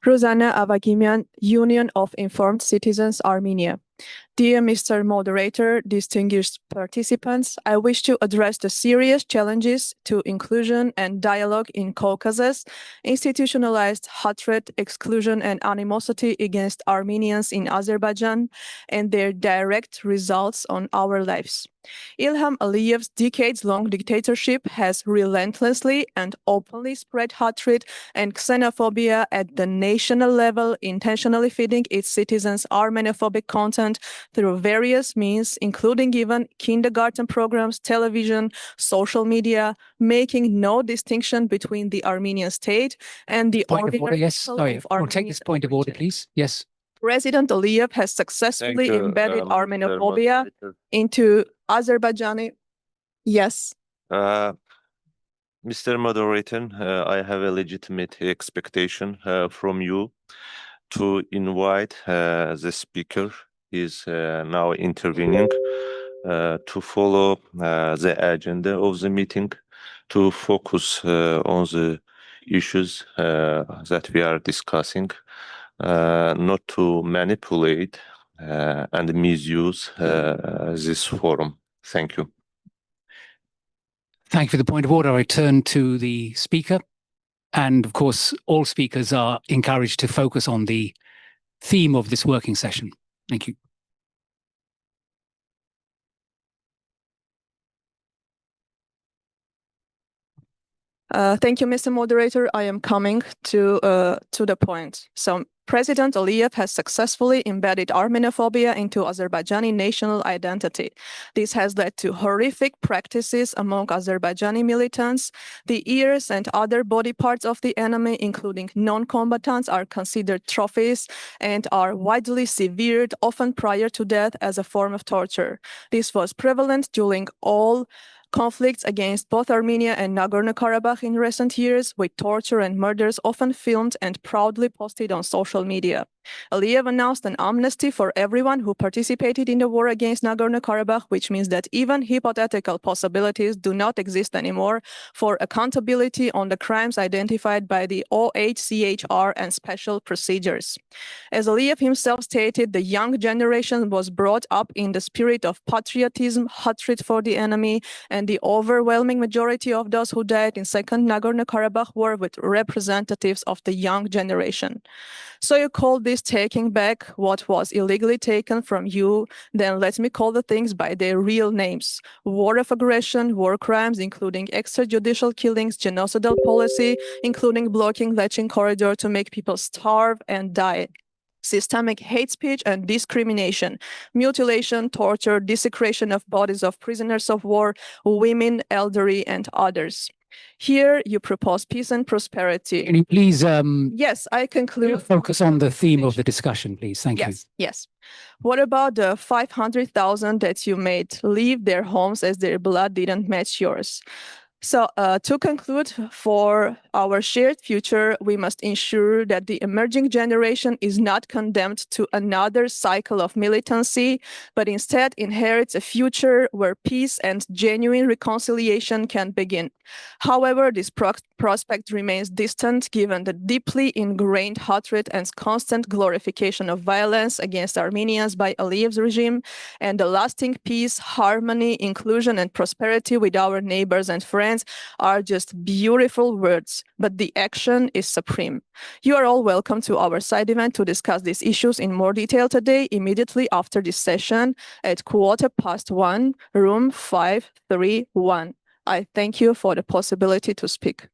Ruzanna Avagimyan, Union of Informed Citizens, Armenia. Dear Mr. Moderator, distinguished participants, I wish to address the serious challenges to inclusion and dialogue in Caucasus, institutionalized hatred, exclusion, and animosity against Armenians in Azerbaijan, and their direct results on our lives. Ilham Aliyev's decades-long dictatorship has relentlessly and openly spread hatred and xenophobia at the national level, intentionally feeding its citizens Armenophobic content through various means, including even kindergarten programs, television, social media, making no distinction between the Armenian state and the ordinary people of Armenia. Take this point of order, please. Yes. President Aliyev has successfully embedded Armenophobia into Azerbaijani. Yes. Mr. Moderator, I have a legitimate expectation from you to invite the speaker. Is now intervening to follow the agenda of the meeting, to focus on the issues that we are discussing, not to manipulate and misuse this forum. Thank you. Thank you for the point of order. I turn to the speaker. And of course, all speakers are encouraged to focus on the theme of this working session. Thank you. Thank you, Mr. Moderator. I am coming to the point. So President Aliyev has successfully embedded Armenophobia into Azerbaijani national identity. This has led to horrific practices among Azerbaijani militants. The ears and other body parts of the enemy, including non-combatants, are considered trophies and are widely severed, often prior to death, as a form of torture. This was prevalent during all conflicts against both Armenia and Nagorno-Karabakh in recent years, with torture and murders often filmed and proudly posted on social media. Aliyev announced an amnesty for everyone who participated in the war against Nagorno-Karabakh, which means that even hypothetical possibilities do not exist anymore for accountability on the crimes identified by the OHCHR and special procedures. As Aliyev himself stated, the young generation was brought up in the spirit of patriotism, hatred for the enemy, and the overwhelming majority of those who died in Second Nagorno-Karabakh war were representatives of the young generation. So you call this taking back what was illegally taken from you, then let me call the things by their real names. War of aggression, war crimes, including extrajudicial killings, genocidal policy, including blocking Lachin corridor to make people starve and die. Systemic hate speech and discrimination, mutilation, torture, desecration of bodies of prisoners of war, women, elderly, and others. Here you propose peace and prosperity. Can you please yes, I conclude. Focus on the theme of the discussion, please. Thank you. Yes. What about the 500,000 that you made leave their homes as their blood didn't match yours? So to conclude, for our shared future, we must ensure that the emerging generation is not condemned to another cycle of militancy, but instead inherits a future where peace and genuine reconciliation can begin. However, this prospect remains distant given the deeply ingrained hatred and constant glorification of violence against Armenians by Aliyev's regime, and the lasting peace, harmony, inclusion, and prosperity with our neighbors and friends are just beautiful words, but the action is supreme. You are all welcome to our side event to discuss these issues in more detail today, immediately after this session at 1:15, room 531. I thank you for the possibility to speak.